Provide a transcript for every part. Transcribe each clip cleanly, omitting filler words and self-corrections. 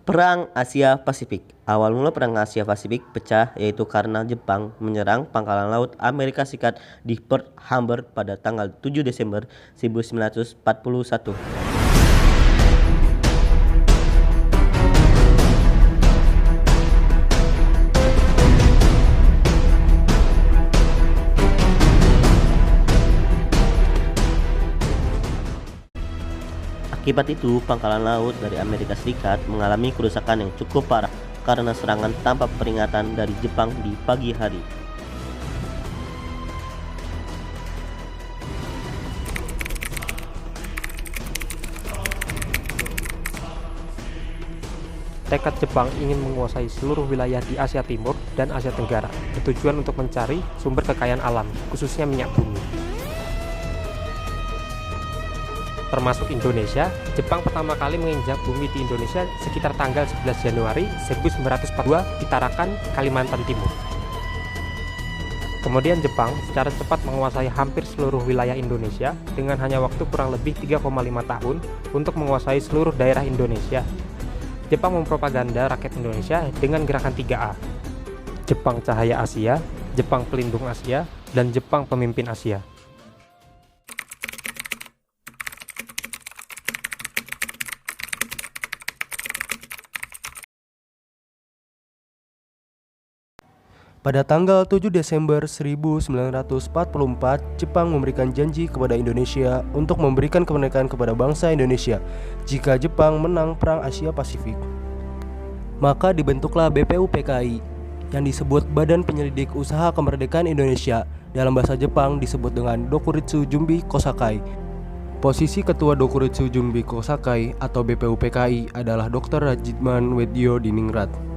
Perang Asia Pasifik. Awal mula Perang Asia Pasifik pecah yaitu karena Jepang menyerang pangkalan laut Amerika Serikat di Pearl Harbor pada tanggal 7 Desember 1941. Akibat itu, pangkalan laut dari Amerika Serikat mengalami kerusakan yang cukup parah karena serangan tanpa peringatan dari Jepang di pagi hari. Tekad Jepang ingin menguasai seluruh wilayah di Asia Timur dan Asia Tenggara, bertujuan untuk mencari sumber kekayaan alam, khususnya minyak bumi. Termasuk Indonesia, Jepang pertama kali menginjak bumi di Indonesia sekitar tanggal 11 Januari 1942 di Tarakan, Kalimantan Timur. Kemudian Jepang secara cepat menguasai hampir seluruh wilayah Indonesia dengan hanya waktu kurang lebih 3,5 tahun untuk menguasai seluruh daerah Indonesia. Jepang mempropaganda rakyat Indonesia dengan gerakan 3A. Jepang Cahaya Asia, Jepang Pelindung Asia, dan Jepang Pemimpin Asia. Pada tanggal 7 Desember 1944, Jepang memberikan janji kepada Indonesia untuk memberikan kemerdekaan kepada bangsa Indonesia jika Jepang menang Perang Asia Pasifik. Maka dibentuklah BPUPKI yang disebut Badan Penyelidik Usaha Kemerdekaan Indonesia, dalam bahasa Jepang disebut dengan Dokuritsu Jumbi Kosakai. Posisi Ketua Dokuritsu Jumbi Kosakai atau BPUPKI adalah Dr. Rajitman Weddio Diningrat.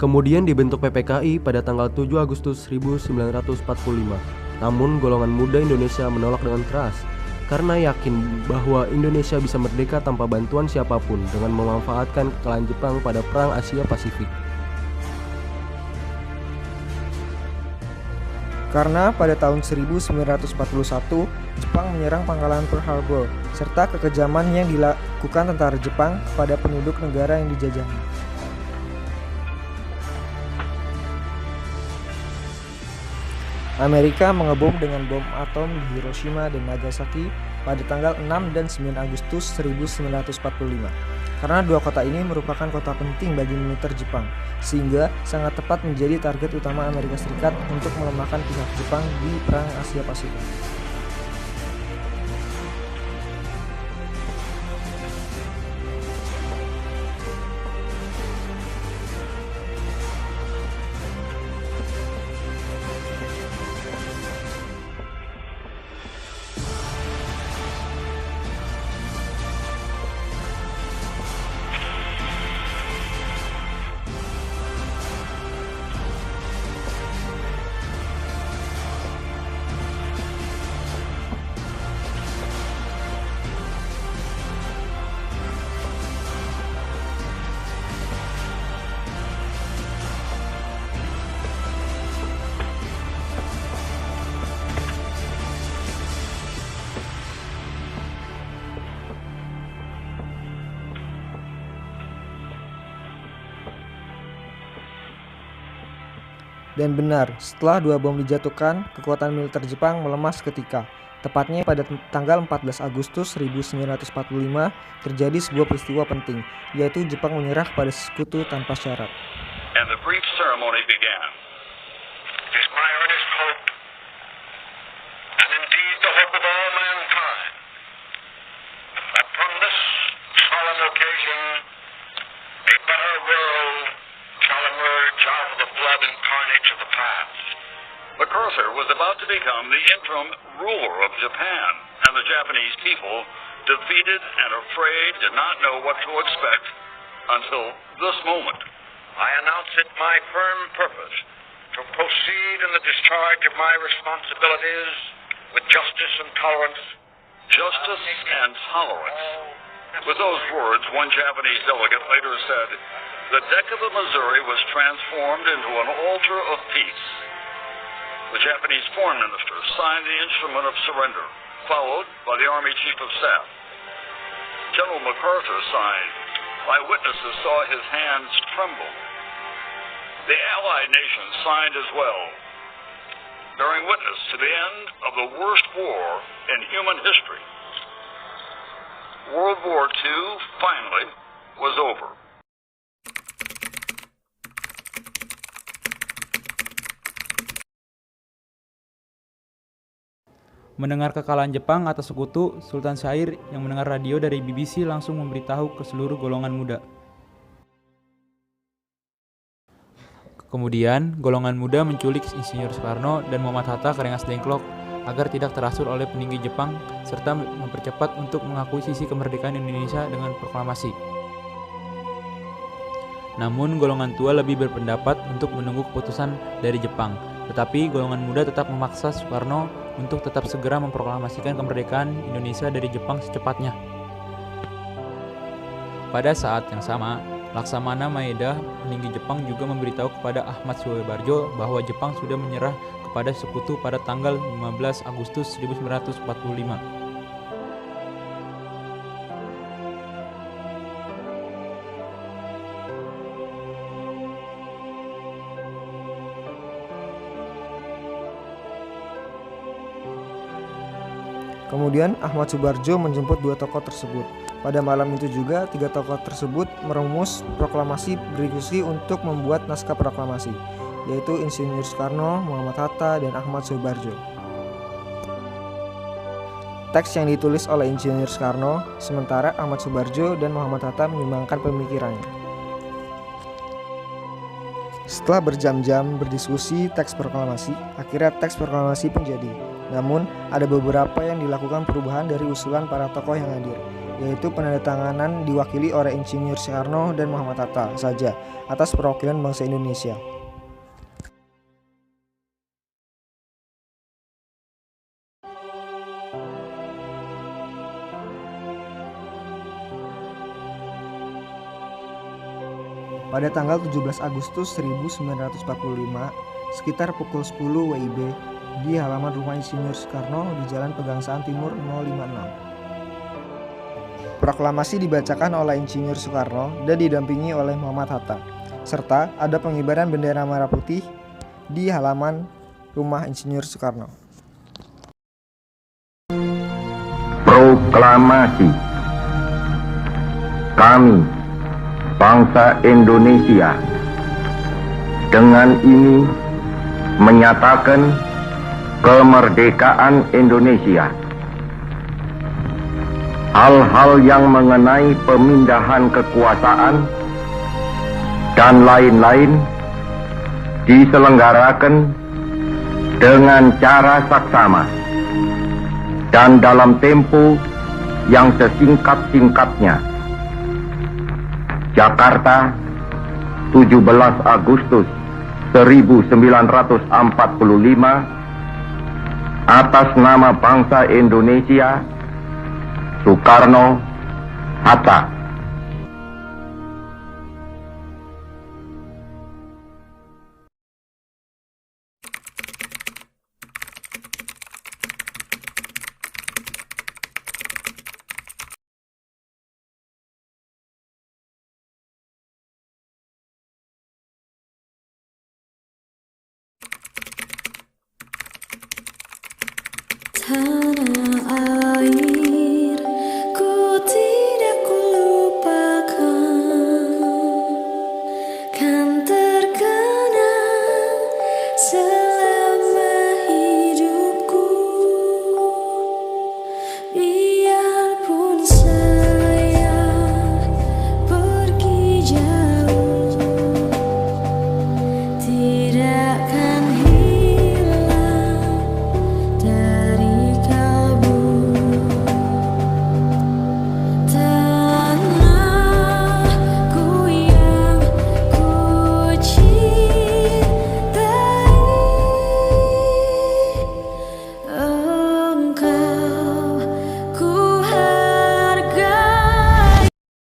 Kemudian dibentuk PPKI pada tanggal 7 Agustus 1945. Namun golongan muda Indonesia menolak dengan keras karena yakin bahwa Indonesia bisa merdeka tanpa bantuan siapapun dengan memanfaatkan kekalahan Jepang pada Perang Asia Pasifik. Karena pada tahun 1941, Jepang menyerang pangkalan Pearl Harbor, serta kekejaman yang dilakukan tentara Jepang kepada penduduk negara yang dijajahnya. Amerika mengebom dengan bom atom di Hiroshima dan Nagasaki pada tanggal 6 dan 9 Agustus 1945. Karena dua kota ini merupakan kota penting bagi militer Jepang, sehingga sangat tepat menjadi target utama Amerika Serikat untuk melemahkan pihak Jepang di Perang Asia Pasifik. Dan benar, setelah dua bom dijatuhkan, kekuatan militer Jepang melemah seketika. Tepatnya pada tanggal 14 Agustus 1945 terjadi sebuah peristiwa penting, yaitu Jepang menyerah pada sekutu tanpa syarat. And the brief ceremony began. It is my earnest hope, and indeed the hope of all mankind, that from this solemn occasion a better world shall emerge out of the blood and carnage of the past. MacArthur was about to become the interim ruler of Japan, and the Japanese people, defeated and afraid, did not know what to expect until this moment. I announce it my firm purpose to proceed in the discharge of my responsibilities with justice and tolerance. Justice and tolerance. With those words, one Japanese delegate later said, "The deck of the Missouri was transformed into an altar of peace." The Japanese foreign minister signed the instrument of surrender, followed by the Army Chief of Staff. General MacArthur signed Eyewitnesses saw his hands tremble. The Allied nations signed as well, bearing witness to the end of the worst war in human history. World War II finally was over. Mendengar kekalahan Jepang atas sekutu, Sultan Syair yang mendengar radio dari BBC langsung memberitahu ke seluruh golongan muda. Kemudian, golongan muda menculik Insinyur Soekarno dan Muhammad Hatta ke Rengas Dengklok agar tidak terasur oleh peninggi Jepang serta mempercepat untuk mengakui sisi kemerdekaan Indonesia dengan proklamasi. Namun, golongan tua lebih berpendapat untuk menunggu keputusan dari Jepang, tetapi golongan muda tetap memaksa Soekarno untuk tetap segera memproklamasikan kemerdekaan Indonesia dari Jepang secepatnya. Pada saat yang sama, Laksamana Maeda, peninggi Jepang, juga memberitahu kepada Ahmad Subarjo bahwa Jepang sudah menyerah kepada sekutu pada tanggal 15 Agustus 1945. Kemudian Ahmad Subarjo menjemput dua tokoh tersebut. Pada malam itu juga, tiga tokoh tersebut merumus proklamasi berdiskusi untuk membuat naskah proklamasi, yaitu Insinyur Soekarno, Muhammad Hatta, dan Ahmad Subarjo. Teks yang ditulis oleh Insinyur Soekarno, sementara Ahmad Subarjo dan Muhammad Hatta menyumbangkan pemikirannya. Setelah berjam-jam berdiskusi teks proklamasi, akhirnya teks proklamasi pun jadi. Namun, ada beberapa yang dilakukan perubahan dari usulan para tokoh yang hadir, yaitu penandatanganan diwakili oleh Insinyur Soekarno dan Muhammad Hatta saja atas perwakilan bangsa Indonesia. Pada tanggal 17 Agustus 1945, sekitar pukul 10 WIB, di halaman rumah Insinyur Soekarno di Jalan Pegangsaan Timur 056. Proklamasi dibacakan oleh Insinyur Soekarno dan didampingi oleh Muhammad Hatta, serta ada pengibaran bendera merah putih di halaman rumah Insinyur Soekarno. Proklamasi. Kami, bangsa Indonesia, dengan ini menyatakan kemerdekaan Indonesia. Hal-hal yang mengenai pemindahan kekuasaan dan lain-lain diselenggarakan dengan cara saksama dan dalam tempo yang sesingkat-singkatnya. Jakarta, 17 Agustus 1945, atas nama bangsa Indonesia, Soekarno, Hatta. Time